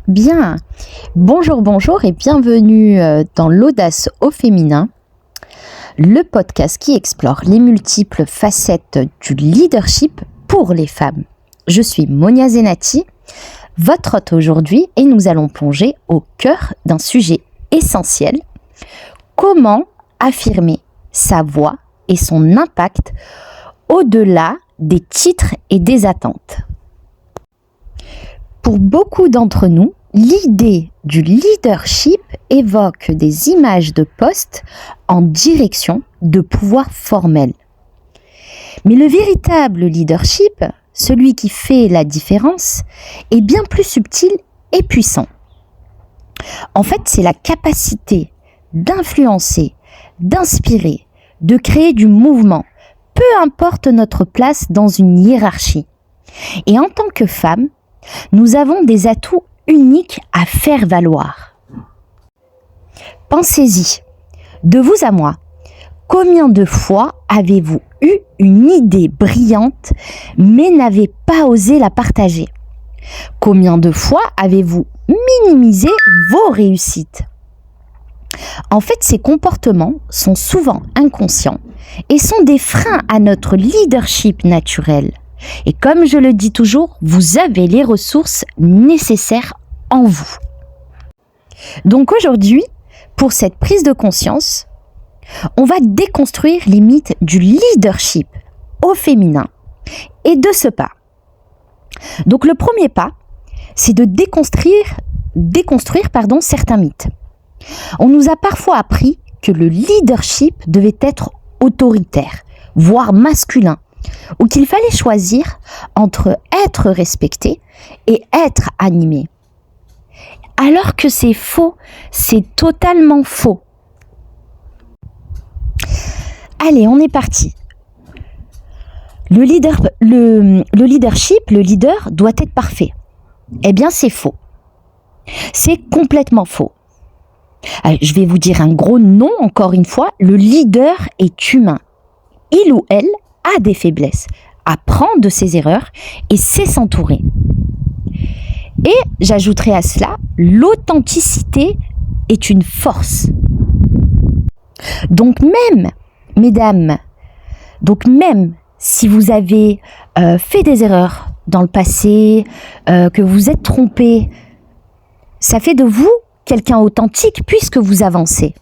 Bien, bonjour et bienvenue dans l'audace au féminin, le podcast qui explore les multiples facettes du leadership pour les femmes. Je suis Monia Zenati, votre hôte aujourd'hui, et nous allons plonger au cœur d'un sujet essentiel: comment affirmer sa voix et son impact au-delà des titres et des attentes. Pour beaucoup d'entre nous, l'idée du leadership évoque des images de poste en direction de pouvoirs formels. Mais le véritable leadership, celui qui fait la différence, est bien plus subtil et puissant. En fait, c'est la capacité d'influencer, d'inspirer, de créer du mouvement, peu importe notre place dans une hiérarchie. Et en tant que femme, nous avons des atouts uniques à faire valoir. Pensez-y, de vous à moi, combien de fois avez-vous eu une idée brillante mais n'avez pas osé la partager? Combien de fois avez-vous minimisé vos réussites? En fait, ces comportements sont souvent inconscients et sont des freins à notre leadership naturel. Et comme je le dis toujours, vous avez les ressources nécessaires en vous. Donc aujourd'hui, pour cette prise de conscience, on va déconstruire les mythes du leadership au féminin. Et de ce pas. Donc le premier pas, c'est de déconstruire certains mythes. On nous a parfois appris que le leadership devait être autoritaire, voire masculin, ou qu'il fallait choisir entre être respecté et être animé. Alors que c'est faux, c'est totalement faux. Allez, on est parti. Le leader doit être parfait. Eh bien, c'est faux. C'est complètement faux. Allez, je vais vous dire un gros non encore une fois. Le leader est humain. Il ou elle a des faiblesses, apprend de ses erreurs et sait s'entourer. Et j'ajouterai à cela, l'authenticité est une force. Donc même, mesdames, si vous avez fait des erreurs dans le passé, que vous êtes trompé, ça fait de vous quelqu'un authentique puisque vous avancez.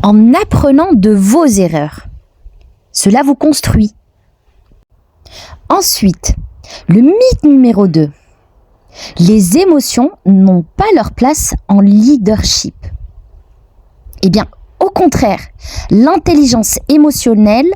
En apprenant de vos erreurs. Cela vous construit. Ensuite, le mythe numéro 2. Les émotions n'ont pas leur place en leadership. Eh bien, au contraire, l'intelligence émotionnelle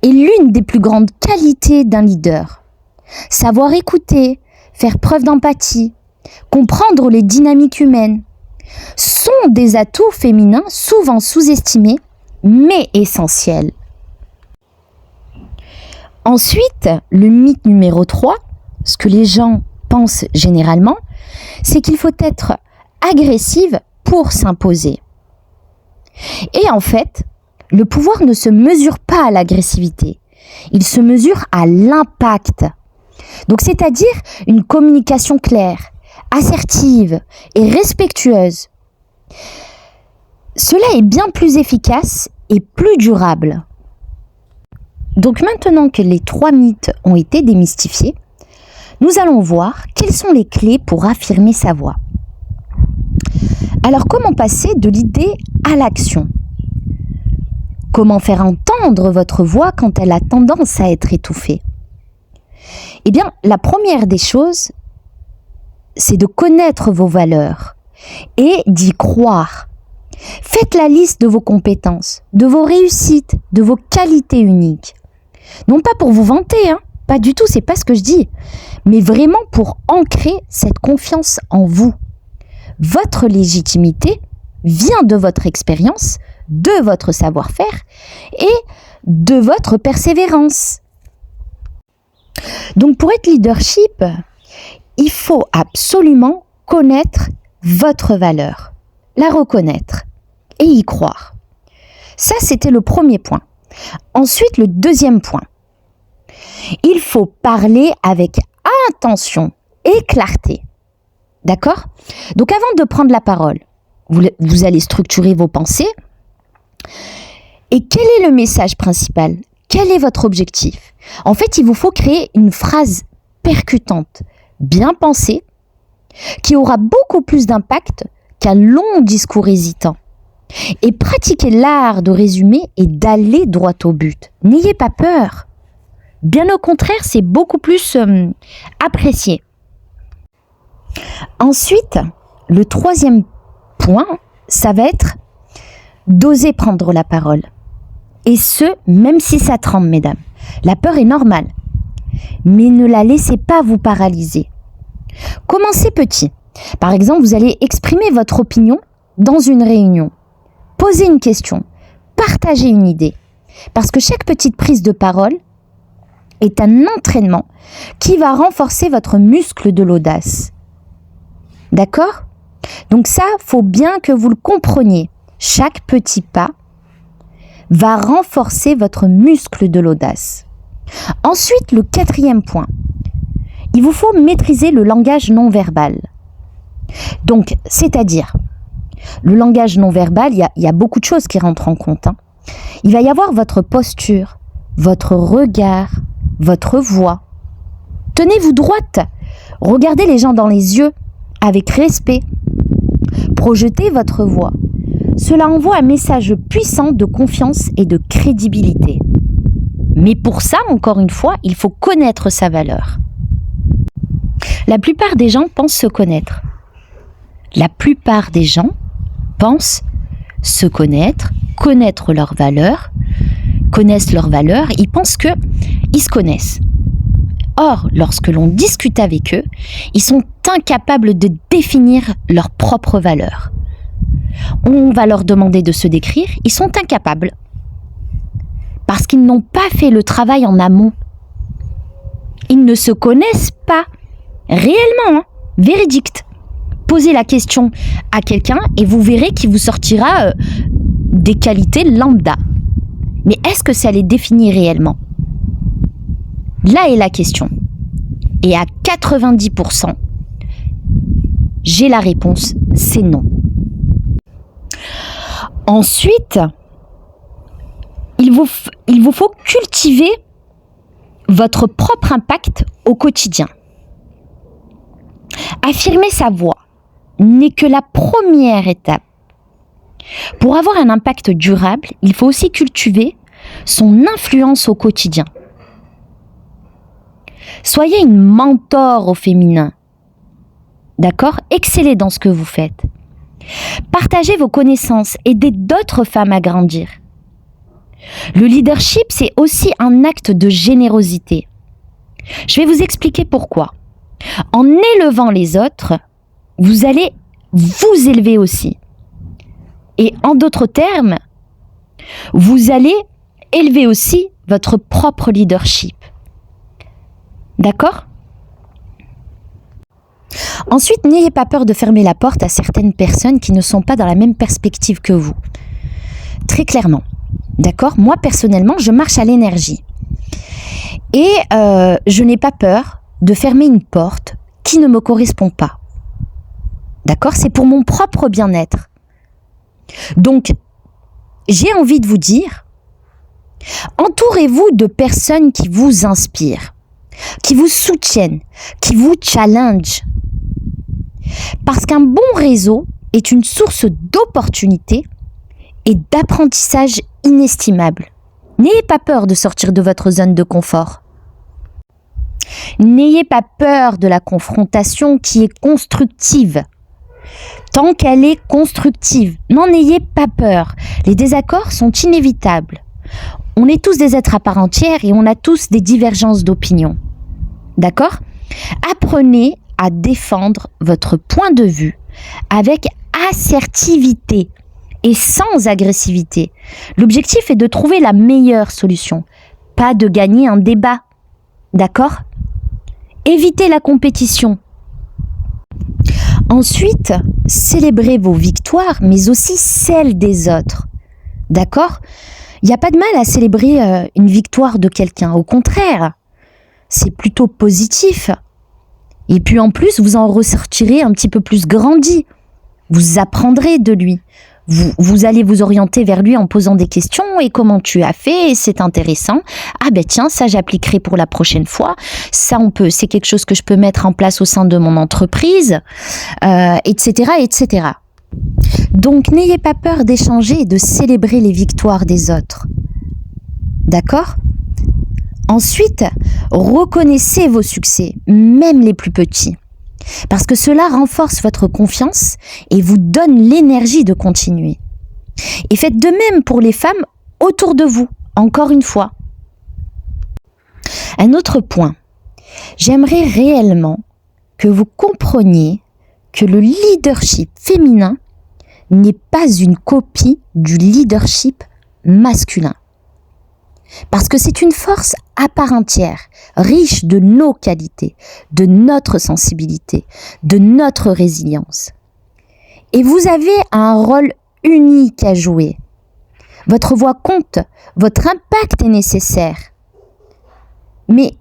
est l'une des plus grandes qualités d'un leader. Savoir écouter, faire preuve d'empathie, comprendre les dynamiques humaines sont des atouts féminins souvent sous-estimés, mais essentiels. Ensuite, le mythe numéro 3, ce que les gens pensent généralement, c'est qu'il faut être agressive pour s'imposer. Et en fait, le pouvoir ne se mesure pas à l'agressivité, il se mesure à l'impact. Donc c'est-à-dire une communication claire, assertive et respectueuse. Cela est bien plus efficace et plus durable. Donc maintenant que les 3 mythes ont été démystifiés, nous allons voir quelles sont les clés pour affirmer sa voix. Alors comment passer de l'idée à l'action? Comment faire entendre votre voix quand elle a tendance à être étouffée? Eh bien, la première des choses, c'est de connaître vos valeurs et d'y croire. Faites la liste de vos compétences, de vos réussites, de vos qualités uniques. Non pas pour vous vanter, pas du tout, c'est pas ce que je dis, mais vraiment pour ancrer cette confiance en vous. Votre légitimité vient de votre expérience, de votre savoir-faire et de votre persévérance. Donc pour être leadership, il faut absolument connaître votre valeur, la reconnaître et y croire. Ça, c'était le premier point. Ensuite, le deuxième point. Il faut parler avec intention et clarté. D'accord? Donc avant de prendre la parole, vous allez structurer vos pensées. Et quel est le message principal? Quel est votre objectif? En fait, il vous faut créer une phrase percutante, bien pensée, qui aura beaucoup plus d'impact qu'un long discours hésitant. Et pratiquez l'art de résumer et d'aller droit au but. N'ayez pas peur. Bien au contraire, c'est beaucoup plus apprécié. Ensuite, le troisième point, ça va être d'oser prendre la parole. Et ce, même si ça tremble, mesdames. La peur est normale. Mais ne la laissez pas vous paralyser. Commencez petit. Par exemple, vous allez exprimer votre opinion dans une réunion. Posez une question. Partagez une idée. Parce que chaque petite prise de parole est un entraînement qui va renforcer votre muscle de l'audace. D'accord? Donc ça, faut bien que vous le compreniez. Chaque petit pas va renforcer votre muscle de l'audace. Ensuite, le quatrième point. Il vous faut maîtriser le langage non verbal. Donc, c'est-à-dire, le langage non verbal, il y a beaucoup de choses qui rentrent en compte. Il va y avoir votre posture, votre regard, votre voix. Tenez-vous droite. Regardez les gens dans les yeux avec respect. Projetez votre voix. Cela envoie un message puissant de confiance et de crédibilité. Mais pour ça, encore une fois, il faut connaître sa valeur. La plupart des gens pensent se connaître. La plupart des gens pensent se connaître, connaître leurs valeurs, connaissent leurs valeurs, ils pensent qu'ils se connaissent. Or, lorsque l'on discute avec eux, ils sont incapables de définir leurs propres valeurs. On va leur demander de se décrire, ils sont incapables. Parce qu'ils n'ont pas fait le travail en amont. Ils ne se connaissent pas. Réellement, véridique. Posez la question à quelqu'un et vous verrez qu'il vous sortira des qualités lambda. Mais est-ce que ça les définit réellement? Là est la question. Et à 90%, j'ai la réponse, c'est non. Ensuite, il vous faut cultiver votre propre impact au quotidien. Affirmer sa voix n'est que la première étape. Pour avoir un impact durable, il faut aussi cultiver son influence au quotidien. Soyez une mentor au féminin. D'accord? Excellez dans ce que vous faites. Partagez vos connaissances, aidez d'autres femmes à grandir. Le leadership, c'est aussi un acte de générosité. Je vais vous expliquer pourquoi. En élevant les autres, vous allez vous élever aussi. Et en d'autres termes, vous allez élever aussi votre propre leadership. D'accord? Ensuite, n'ayez pas peur de fermer la porte à certaines personnes qui ne sont pas dans la même perspective que vous. Très clairement. D'accord? Moi, personnellement, je marche à l'énergie. Et je n'ai pas peur de fermer une porte qui ne me correspond pas. D'accord? C'est pour mon propre bien-être. Donc, j'ai envie de vous dire, entourez-vous de personnes qui vous inspirent, qui vous soutiennent, qui vous challengent. Parce qu'un bon réseau est une source d'opportunités et d'apprentissage inestimable. N'ayez pas peur de sortir de votre zone de confort. N'ayez pas peur de la confrontation qui est constructive. Tant qu'elle est constructive, n'en ayez pas peur. Les désaccords sont inévitables. On est tous des êtres à part entière et on a tous des divergences d'opinion. D'accord? Apprenez à défendre votre point de vue avec assertivité et sans agressivité. L'objectif est de trouver la meilleure solution, pas de gagner un débat. D'accord? Évitez la compétition. Ensuite, célébrez vos victoires, mais aussi celles des autres. D'accord? Il n'y a pas de mal à célébrer une victoire de quelqu'un. Au contraire, c'est plutôt positif. Et puis en plus, vous en ressortirez un petit peu plus grandi. Vous apprendrez de lui. Vous allez vous orienter vers lui en posant des questions. Et comment tu as fait? Et c'est intéressant. Ah ben tiens, ça j'appliquerai pour la prochaine fois. Ça c'est quelque chose que je peux mettre en place au sein de mon entreprise, etc., etc. Donc n'ayez pas peur d'échanger et de célébrer les victoires des autres. D'accord ? Ensuite, reconnaissez vos succès, même les plus petits. Parce que cela renforce votre confiance et vous donne l'énergie de continuer. Et faites de même pour les femmes autour de vous, encore une fois. Un autre point, j'aimerais réellement que vous compreniez que le leadership féminin n'est pas une copie du leadership masculin. Parce que c'est une force à part entière, riche de nos qualités, de notre sensibilité, de notre résilience. Et vous avez un rôle unique à jouer. Votre voix compte, votre impact est nécessaire. Mais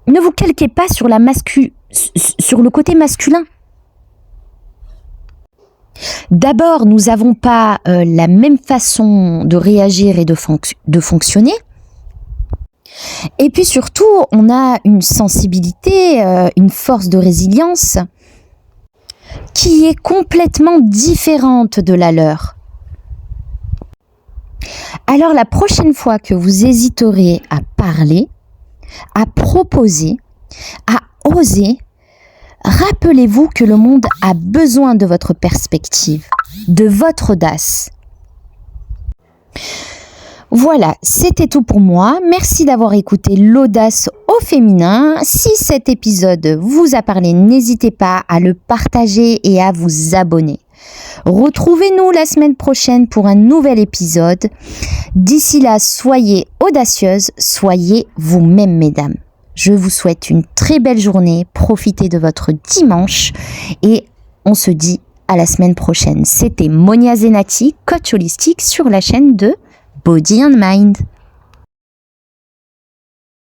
ne vous calquez pas sur le côté masculin. D'abord, nous n'avons pas la même façon de réagir et de fonctionner. Et puis surtout, on a une sensibilité, une force de résilience qui est complètement différente de la leur. Alors la prochaine fois que vous hésiterez à parler, à proposer, à oser, rappelez-vous que le monde a besoin de votre perspective, de votre audace. Voilà, c'était tout pour moi. Merci d'avoir écouté l'audace au féminin. Si cet épisode vous a parlé, n'hésitez pas à le partager et à vous abonner. Retrouvez-nous la semaine prochaine pour un nouvel épisode. D'ici là, soyez audacieuses, soyez vous-même, mesdames. Je vous souhaite une très belle journée, profitez de votre dimanche et on se dit à la semaine prochaine. C'était Monia Zenati, coach holistique sur la chaîne de Body and Mind.